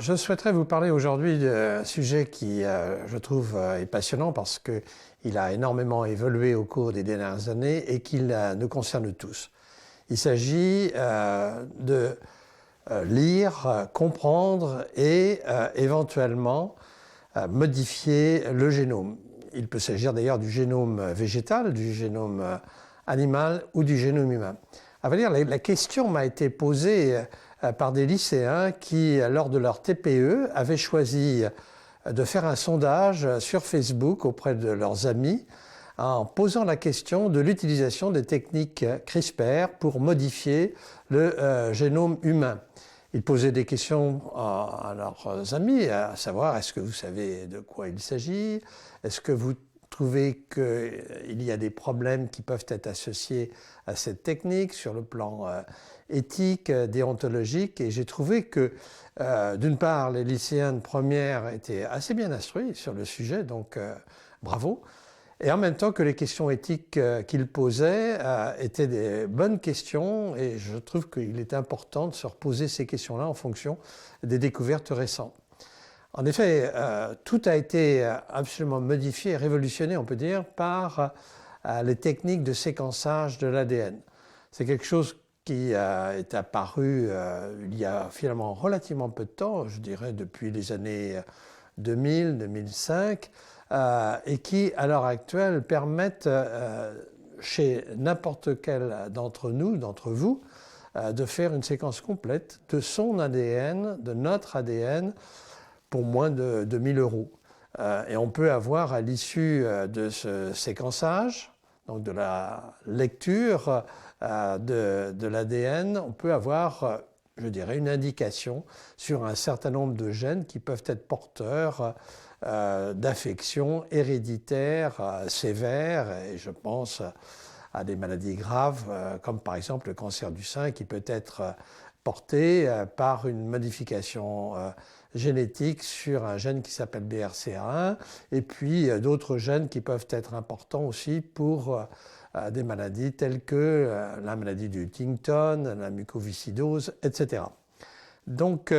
je souhaiterais vous parler aujourd'hui d'un sujet qui, je trouve, est passionnant parce qu'il a énormément évolué au cours des dernières années et qu'il nous concerne tous. Il s'agit de lire, comprendre et éventuellement modifier le génome. Il peut s'agir d'ailleurs du génome végétal, du génome animal ou du génome humain. À vrai dire, la question m'a été posée par des lycéens qui, lors de leur TPE, avaient choisi de faire un sondage sur Facebook auprès de leurs amis en posant la question de l'utilisation des techniques CRISPR pour modifier le génome humain. Ils posaient des questions à leurs amis, à savoir est-ce que vous savez de quoi il s'agit, est-ce que vous trouvez qu'il y a des problèmes qui peuvent être associés à cette technique sur le plan éthique, déontologique, et j'ai trouvé que d'une part les lycéens de première étaient assez bien instruits sur le sujet, donc bravo, et en même temps que les questions éthiques qu'ils posaient étaient des bonnes questions, et je trouve qu'il est important de se reposer ces questions-là en fonction des découvertes récentes. En effet, tout a été absolument modifié et révolutionné, on peut dire, par les techniques de séquençage de l'ADN. C'est quelque chose qui est apparu il y a finalement relativement peu de temps, je dirais depuis les années 2000-2005, et qui, à l'heure actuelle, permettent chez n'importe quel d'entre nous, d'entre vous, de faire une séquence complète de son ADN, de notre ADN, pour moins de 1000 €. Et on peut avoir à l'issue de ce séquençage, donc de la lecture de l'ADN, on peut avoir, je dirais, une indication sur un certain nombre de gènes qui peuvent être porteurs d'affections héréditaires sévères, et je pense à des maladies graves, comme par exemple le cancer du sein qui peut être porté par une modification génétique sur un gène qui s'appelle BRCA1, et puis d'autres gènes qui peuvent être importants aussi pour des maladies telles que la maladie de Huntington, la mucoviscidose, etc. Donc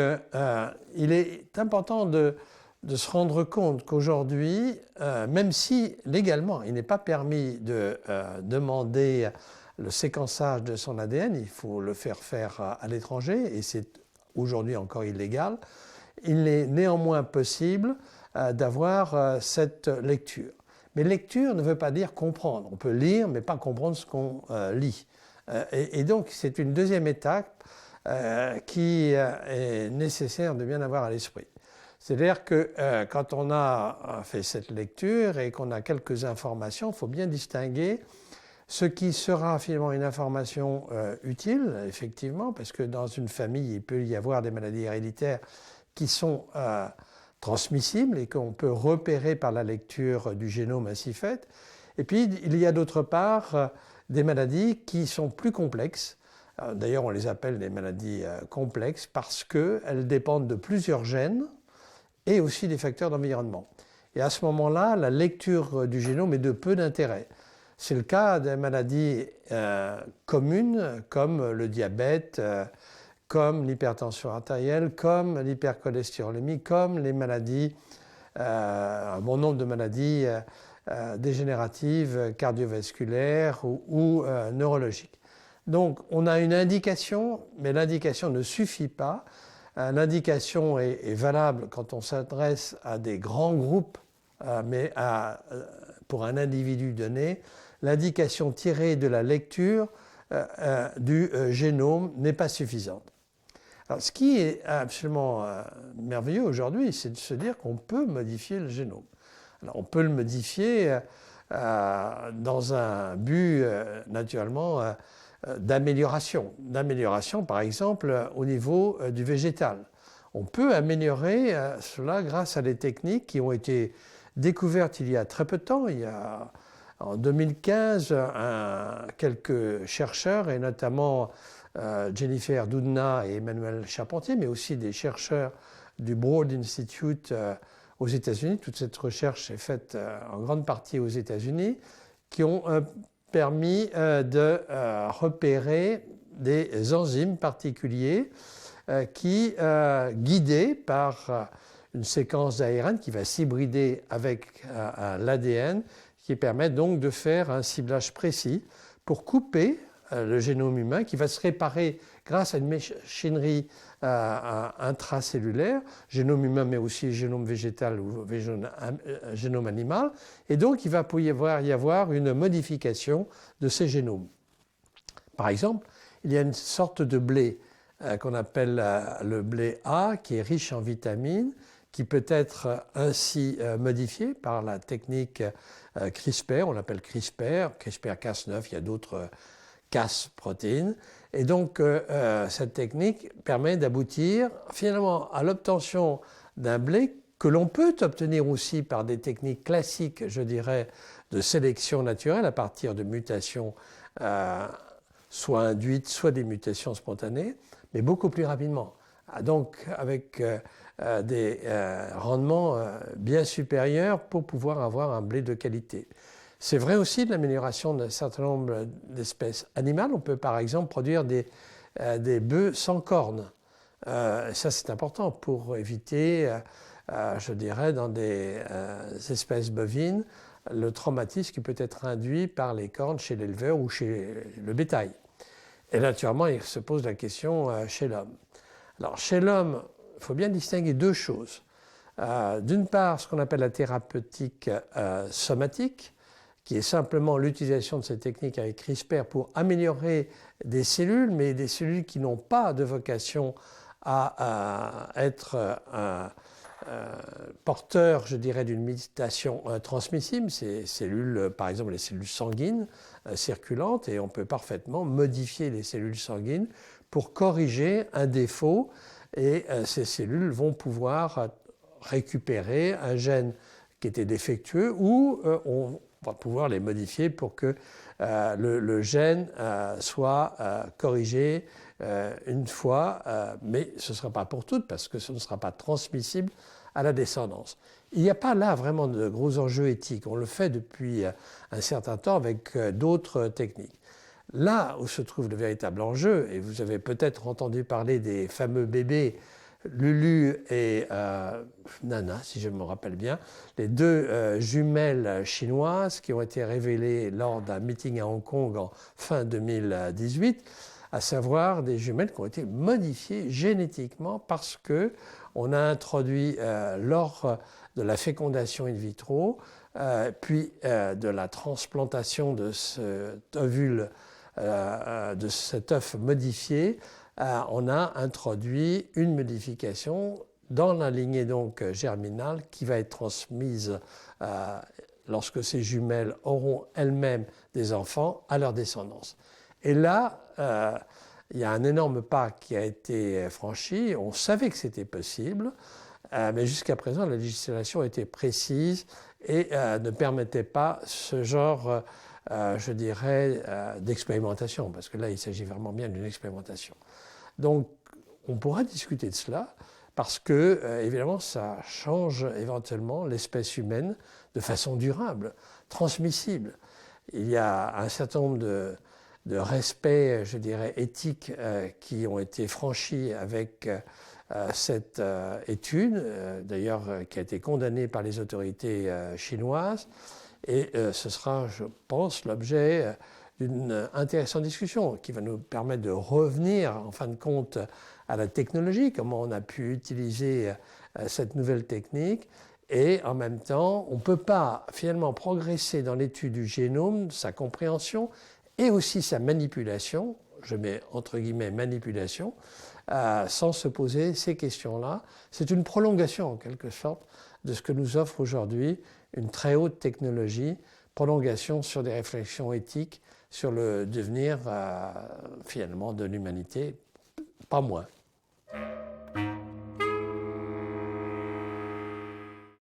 il est important de se rendre compte qu'aujourd'hui, même si légalement il n'est pas permis de demander le séquençage de son ADN, il faut le faire à l'étranger, et c'est aujourd'hui encore illégal, il est néanmoins possible d'avoir cette lecture. Mais lecture ne veut pas dire comprendre. On peut lire, mais pas comprendre ce qu'on lit. Et donc, c'est une deuxième étape qui est nécessaire de bien avoir à l'esprit. C'est-à-dire que quand on a fait cette lecture et qu'on a quelques informations, il faut bien distinguer ce qui sera finalement une information utile, effectivement, parce que dans une famille, il peut y avoir des maladies héréditaires qui sont transmissibles et qu'on peut repérer par la lecture du génome ainsi fait. Et puis, il y a d'autre part des maladies qui sont plus complexes. D'ailleurs, on les appelle des maladies complexes parce qu'elles dépendent de plusieurs gènes et aussi des facteurs d'environnement. Et à ce moment-là, la lecture du génome est de peu d'intérêt. C'est le cas des maladies communes comme le diabète, comme l'hypertension artérielle, comme l'hypercholestérolémie, comme les maladies, un bon nombre de maladies dégénératives, cardiovasculaires ou neurologiques. Donc on a une indication, mais l'indication ne suffit pas. L'indication est valable quand on s'adresse à des grands groupes, mais pour un individu donné, l'indication tirée de la lecture du génome n'est pas suffisante. Alors, ce qui est absolument merveilleux aujourd'hui, c'est de se dire qu'on peut modifier le génome. Alors, on peut le modifier dans un but, naturellement, d'amélioration. D'amélioration, par exemple, au niveau du végétal. On peut améliorer cela grâce à des techniques qui ont été découvertes il y a très peu de temps. Il y a en 2015, quelques chercheurs, et notamment Jennifer Doudna et Emmanuel Charpentier, mais aussi des chercheurs du Broad Institute aux États-Unis. Toute cette recherche est faite en grande partie aux États-Unis, qui ont permis de repérer des enzymes particuliers qui, guidée par une séquence d'ARN qui va s'hybrider avec l'ADN, qui permet donc de faire un ciblage précis pour couper le génome humain qui va se réparer grâce à une machinerie intracellulaire, génome humain mais aussi génome végétal ou génome animal, et donc il va pouvoir y avoir une modification de ces génomes. Par exemple, il y a une sorte de blé qu'on appelle le blé A, qui est riche en vitamines, qui peut être ainsi modifié par la technique CRISPR, on l'appelle CRISPR, CRISPR-Cas9, il y a d'autres Cas protéines. Et donc cette technique permet d'aboutir finalement à l'obtention d'un blé que l'on peut obtenir aussi par des techniques classiques, je dirais, de sélection naturelle à partir de mutations soit induites, soit des mutations spontanées, mais beaucoup plus rapidement. Donc avec des rendements bien supérieurs pour pouvoir avoir un blé de qualité. C'est vrai aussi de l'amélioration d'un certain nombre d'espèces animales. On peut par exemple produire des bœufs sans cornes. Ça c'est important pour éviter, je dirais, dans des espèces bovines, le traumatisme qui peut être induit par les cornes chez l'éleveur ou chez le bétail. Et naturellement, il se pose la question chez l'homme. Alors chez l'homme, il faut bien distinguer deux choses. D'une part, ce qu'on appelle la thérapeutique somatique, qui est simplement l'utilisation de ces techniques avec CRISPR pour améliorer des cellules, mais des cellules qui n'ont pas de vocation à être porteurs, je dirais, d'une mutation transmissible. Ces cellules, par exemple les cellules sanguines circulantes, et on peut parfaitement modifier les cellules sanguines pour corriger un défaut, et ces cellules vont pouvoir récupérer un gène qui était défectueux, ou on va pouvoir les modifier pour que le gène soit corrigé une fois, mais ce ne sera pas pour toutes parce que ce ne sera pas transmissible à la descendance. Il n'y a pas là vraiment de gros enjeux éthiques. On le fait depuis un certain temps avec d'autres techniques. Là où se trouve le véritable enjeu, et vous avez peut-être entendu parler des fameux bébés Lulu et Nana, si je me rappelle bien, les deux jumelles chinoises qui ont été révélées lors d'un meeting à Hong Kong en fin 2018, à savoir des jumelles qui ont été modifiées génétiquement parce qu'on a introduit lors de la fécondation in vitro, puis de la transplantation de cet ovule, de cet œuf modifié, on a introduit une modification dans la lignée donc germinale qui va être transmise lorsque ces jumelles auront elles-mêmes des enfants à leur descendance. Et là, il y a un énorme pas qui a été franchi. On savait que c'était possible, mais jusqu'à présent, la législation était précise et ne permettait pas ce genre, je dirais, d'expérimentation, parce que là, il s'agit vraiment bien d'une expérimentation. Donc, on pourra discuter de cela parce que, évidemment, ça change éventuellement l'espèce humaine de façon durable, transmissible. Il y a un certain nombre de respects, je dirais, éthiques qui ont été franchis avec cette étude, d'ailleurs, qui a été condamnée par les autorités chinoises. Et ce sera, je pense, l'objet d'une intéressante discussion qui va nous permettre de revenir, en fin de compte, à la technologie, comment on a pu utiliser cette nouvelle technique. Et en même temps, on ne peut pas finalement progresser dans l'étude du génome, sa compréhension et aussi sa manipulation, je mets entre guillemets manipulation, sans se poser ces questions-là. C'est une prolongation en quelque sorte de ce que nous offre aujourd'hui une très haute technologie, prolongation sur des réflexions éthiques sur le devenir finalement de l'humanité, pas moins.